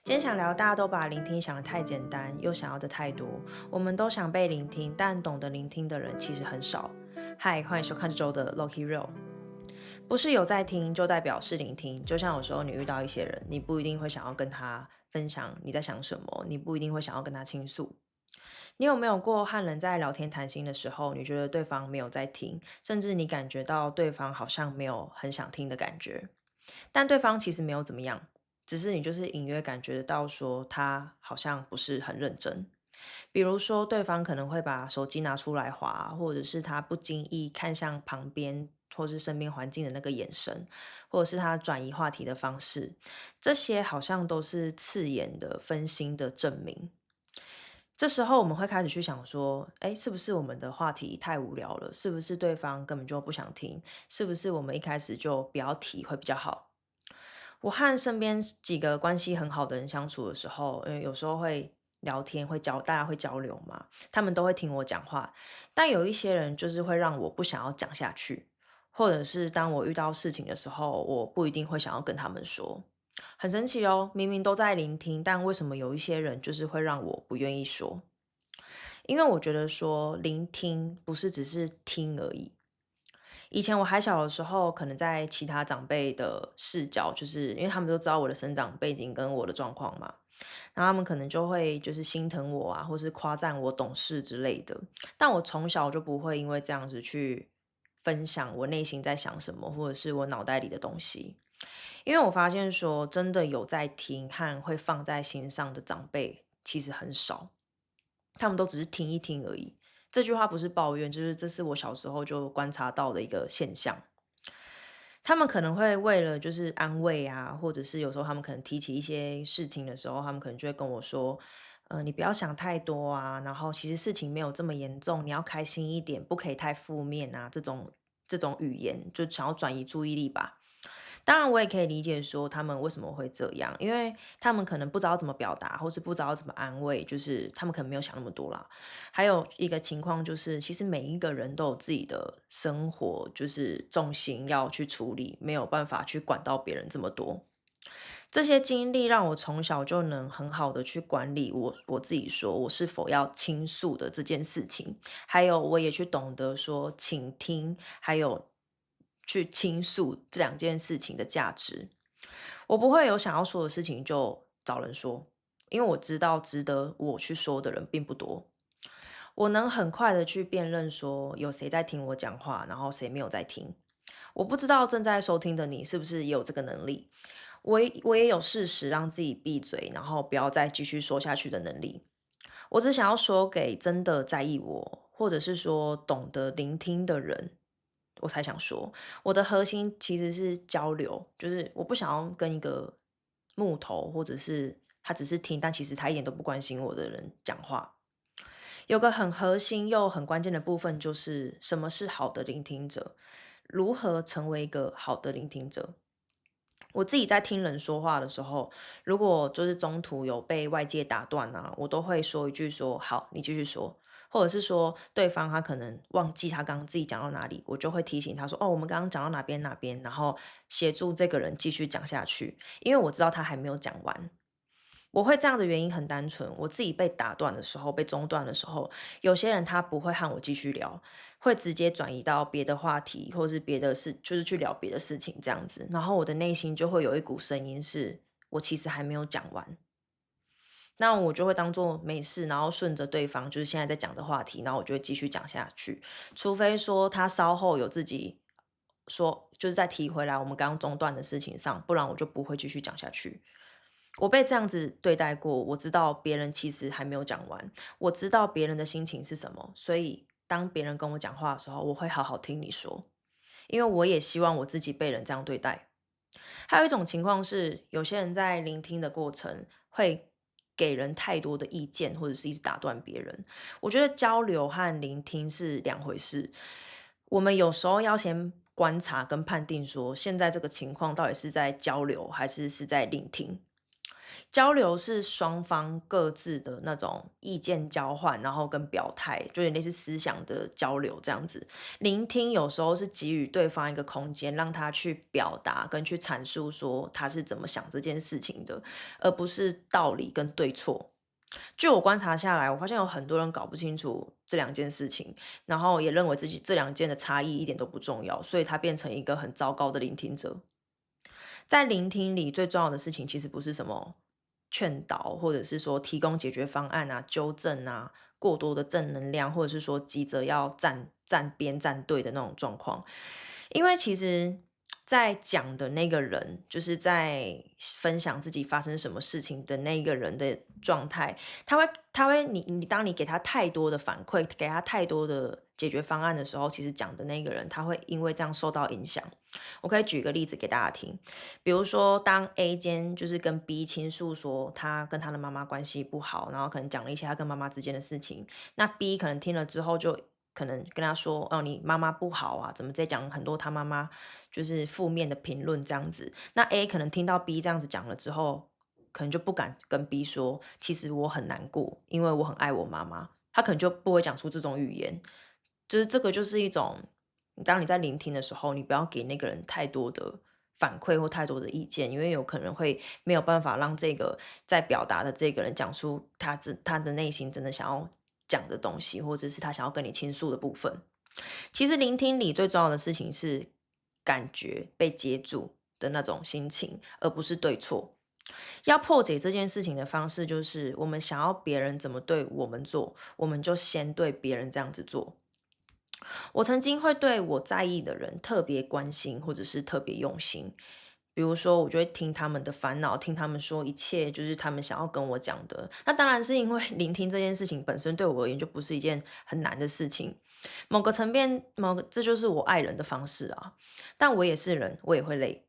今天想聊，大家都把聆听想得太简单，又想要的太多。我们都想被聆听，但懂得聆听的人其实很少。嗨，欢迎收看这周的 Loki Real。不是有在听，就代表是聆听。就像有时候你遇到一些人，你不一定会想要跟他分享你在想什么，你不一定会想要跟他倾诉。你有没有过和人在聊天谈心的时候，你觉得对方没有在听，甚至你感觉到对方好像没有很想听的感觉？但对方其实没有怎么样，只是你就是隐约感觉得到说他好像不是很认真。比如说，对方可能会把手机拿出来滑，或者是他不经意看向旁边或是身边环境的那个眼神，或者是他转移话题的方式，这些好像都是刺眼的分心的证明。这时候我们会开始去想说，诶，是不是我们的话题太无聊了？是不是对方根本就不想听？是不是我们一开始就不要提会比较好？我和身边几个关系很好的人相处的时候，有时候会聊天，大家会交流嘛，他们都会听我讲话。但有一些人就是会让我不想要讲下去，或者是当我遇到事情的时候，我不一定会想要跟他们说。很神奇哦，明明都在聆听，但为什么有一些人就是会让我不愿意说？因为我觉得说聆听不是只是听而已。以前我还小的时候，可能在其他长辈的视角，就是因为他们都知道我的生长背景跟我的状况嘛，然后他们可能就会就是心疼我啊，或是夸赞我懂事之类的。但我从小就不会因为这样子去分享我内心在想什么，或者是我脑袋里的东西。因为我发现说，真的有在听和会放在心上的长辈其实很少，他们都只是听一听而已。这句话不是抱怨，就是这是我小时候就观察到的一个现象。他们可能会为了就是安慰啊，或者是有时候他们可能提起一些事情的时候，他们可能就会跟我说：你不要想太多啊，然后其实事情没有这么严重，你要开心一点，不可以太负面啊。这种语言就想要转移注意力吧。当然，我也可以理解说他们为什么会这样，因为他们可能不知道怎么表达，或是不知道怎么安慰，就是他们可能没有想那么多啦。还有一个情况就是，其实每一个人都有自己的生活，就是重心要去处理，没有办法去管到别人这么多。这些经历让我从小就能很好的去管理我自己，说我是否要倾诉的这件事情，还有我也去懂得说倾听，还有去倾诉这两件事情的价值。我不会有想要说的事情就找人说，因为我知道值得我去说的人并不多。我能很快的去辨认说有谁在听我讲话，然后谁没有在听。我不知道正在收听的你是不是也有这个能力。我也有适时让自己闭嘴，然后不要再继续说下去的能力。我只想要说给真的在意我，或者是说懂得聆听的人，我才想说。我的核心其实是交流，就是我不想要跟一个木头，或者是他只是听，但其实他一点都不关心我的人讲话。有个很核心又很关键的部分，就是什么是好的聆听者，如何成为一个好的聆听者。我自己在听人说话的时候，如果就是中途有被外界打断啊，我都会说一句说好，你继续说，或者是说对方他可能忘记他刚刚自己讲到哪里，我就会提醒他说哦，我们刚刚讲到哪边哪边，然后协助这个人继续讲下去，因为我知道他还没有讲完。我会这样的原因很单纯，我自己被打断的时候，被中断的时候，有些人他不会和我继续聊，会直接转移到别的话题，或是别的事，就是去聊别的事情这样子。然后我的内心就会有一股声音是，我其实还没有讲完。那我就会当做没事，然后顺着对方就是现在在讲的话题，然后我就会继续讲下去。除非说他稍后有自己说，就是再提回来我们刚刚中断的事情上，不然我就不会继续讲下去。我被这样子对待过，我知道别人其实还没有讲完，我知道别人的心情是什么，所以当别人跟我讲话的时候，我会好好听你说，因为我也希望我自己被人这样对待。还有一种情况是，有些人在聆听的过程会给人太多的意见，或者是一直打断别人。我觉得交流和聆听是两回事。我们有时候要先观察跟判定说，现在这个情况到底是在交流，还是在聆听。交流是双方各自的那种意见交换，然后跟表态，就有点类似思想的交流这样子。聆听有时候是给予对方一个空间，让他去表达跟去阐述说他是怎么想这件事情的，而不是道理跟对错。据我观察下来，我发现有很多人搞不清楚这两件事情，然后也认为自己这两件的差异一点都不重要，所以他变成一个很糟糕的聆听者。在聆听里，最重要的事情其实不是什么劝导，或者是说提供解决方案啊、纠正啊、过多的正能量，或者是说急着要站边站队的那种状况。因为其实，在讲的那个人，就是在分享自己发生什么事情的那个人的状态，他会，当你给他太多的反馈，给他太多的解决方案的时候，其实讲的那个人他会因为这样受到影响。我可以举一个例子给大家听，比如说当 A 间就是跟 B 倾诉说他跟他的妈妈关系不好，然后可能讲了一些他跟妈妈之间的事情，那 B 可能听了之后就可能跟他说：“哦，你妈妈不好啊，怎么在讲很多他妈妈就是负面的评论这样子。”那 A 可能听到 B 这样子讲了之后，可能就不敢跟 B 说：“其实我很难过，因为我很爱我妈妈。”他可能就不会讲出这种语言。就是这个就是一种，当你在聆听的时候，你不要给那个人太多的反馈或太多的意见，因为有可能会没有办法让这个在表达的这个人讲出他的内心真的想要讲的东西，或者是他想要跟你倾诉的部分。其实聆听里最重要的事情是感觉被接住的那种心情，而不是对错。要破解这件事情的方式，就是我们想要别人怎么对我们做，我们就先对别人这样子做。我曾经会对我在意的人特别关心，或者是特别用心。比如说，我就会听他们的烦恼，听他们说一切就是他们想要跟我讲的。那当然是因为聆听这件事情本身对我而言就不是一件很难的事情。某个层面，这就是我爱人的方式啊。但我也是人，我也会累。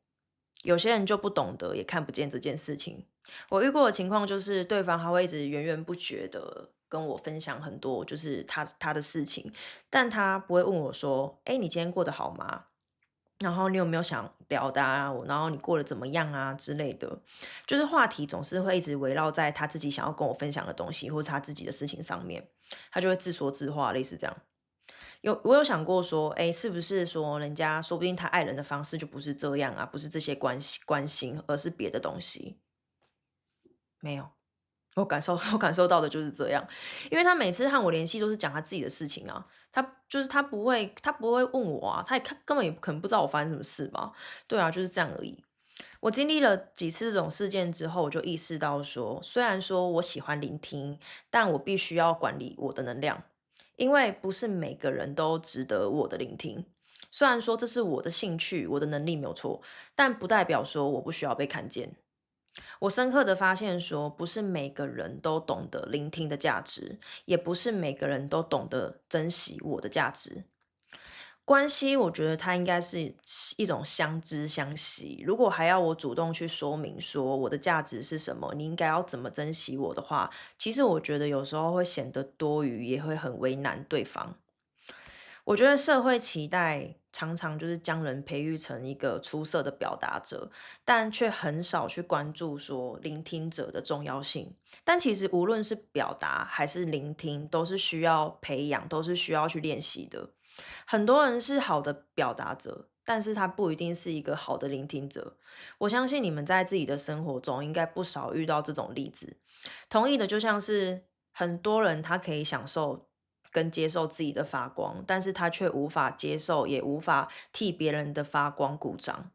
有些人就不懂得，也看不见这件事情。我遇过的情况就是，对方他会一直源源不绝的跟我分享很多，就是他的事情，但他不会问我说：“哎，你今天过得好吗？然后你有没有想聊的啊？然后你过得怎么样啊？”之类的，就是话题总是会一直围绕在他自己想要跟我分享的东西，或是他自己的事情上面，他就会自说自话，类似这样。我有想过说，哎，是不是说人家说不定他爱人的方式就不是这样啊，不是这些关心，而是别的东西？没有。我感受到的就是这样，因为他每次和我联系都是讲他自己的事情啊，他不会问我啊，他根本也可能不知道我发生什么事吧，对啊，就是这样而已。我经历了几次这种事件之后，我就意识到说，虽然说我喜欢聆听，但我必须要管理我的能量，因为不是每个人都值得我的聆听。虽然说这是我的兴趣，我的能力没有错，但不代表说我不需要被看见。我深刻的发现说，不是每个人都懂得聆听的价值，也不是每个人都懂得珍惜我的价值。关系，我觉得它应该是一种相知相惜。如果还要我主动去说明说我的价值是什么，你应该要怎么珍惜我的话，其实我觉得有时候会显得多余，也会很为难对方。我觉得社会期待常常就是将人培育成一个出色的表达者，但却很少去关注说聆听者的重要性。但其实无论是表达还是聆听，都是需要培养，都是需要去练习的。很多人是好的表达者，但是他不一定是一个好的聆听者。我相信你们在自己的生活中应该不少遇到这种例子。同意的就像是很多人他可以享受跟接受自己的发光，但是他却无法接受，也无法替别人的发光鼓掌。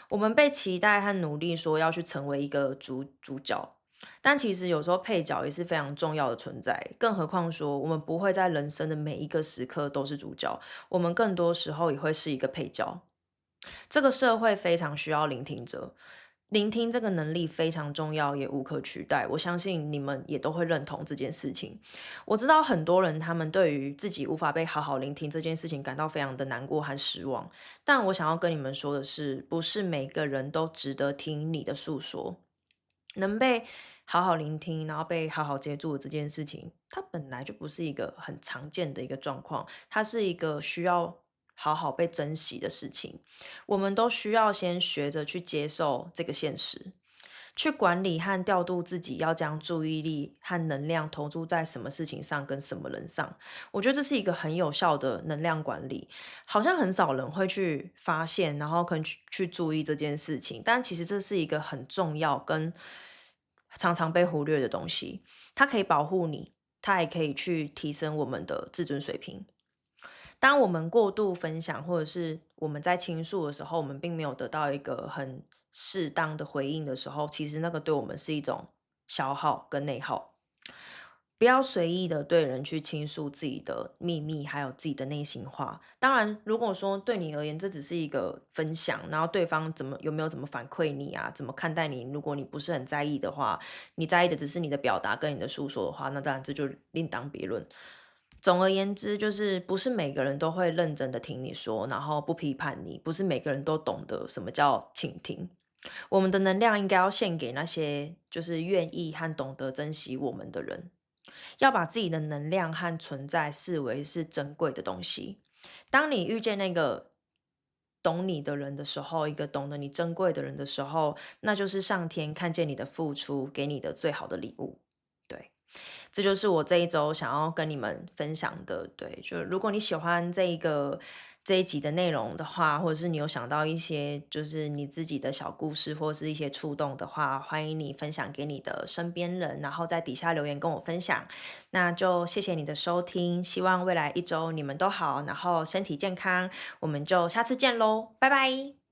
我们被期待和努力说要去成为一个主角，但其实有时候配角也是非常重要的存在。更何况说，我们不会在人生的每一个时刻都是主角，我们更多时候也会是一个配角。这个社会非常需要聆听者，聆听这个能力非常重要，也无可取代。我相信你们也都会认同这件事情。我知道很多人他们对于自己无法被好好聆听这件事情感到非常的难过和失望，但我想要跟你们说的是，不是每个人都值得听你的诉说。能被好好聆听，然后被好好接住的这件事情，它本来就不是一个很常见的一个状况，它是一个需要好好被珍惜的事情。我们都需要先学着去接受这个现实。去管理和调度自己要将注意力和能量投注在什么事情上跟什么人上。我觉得这是一个很有效的能量管理，好像很少人会去发现，然后可能去注意这件事情，但其实这是一个很重要跟常常被忽略的东西。它可以保护你，它也可以去提升我们的自尊水平。当我们过度分享，或者是我们在倾诉的时候，我们并没有得到一个很适当的回应的时候，其实那个对我们是一种消耗跟内耗。不要随意的对人去倾诉自己的秘密，还有自己的内心话。当然，如果说对你而言这只是一个分享，然后对方有没有怎么反馈你啊，怎么看待你，如果你不是很在意的话，你在意的只是你的表达跟你的诉说的话，那当然这就另当别论。总而言之，就是不是每个人都会认真的听你说，然后不批判你，不是每个人都懂得什么叫倾听。我们的能量应该要献给那些就是愿意和懂得珍惜我们的人，要把自己的能量和存在视为是珍贵的东西。当你遇见那个懂你的人的时候，一个懂得你珍贵的人的时候，那就是上天看见你的付出，给你的最好的礼物。对。这就是我这一周想要跟你们分享的。对，就如果你喜欢这一集的内容的话，或者是你有想到一些就是你自己的小故事，或者是一些触动的话，欢迎你分享给你的身边人，然后在底下留言跟我分享。那就谢谢你的收听，希望未来一周你们都好，然后身体健康，我们就下次见喽，拜拜。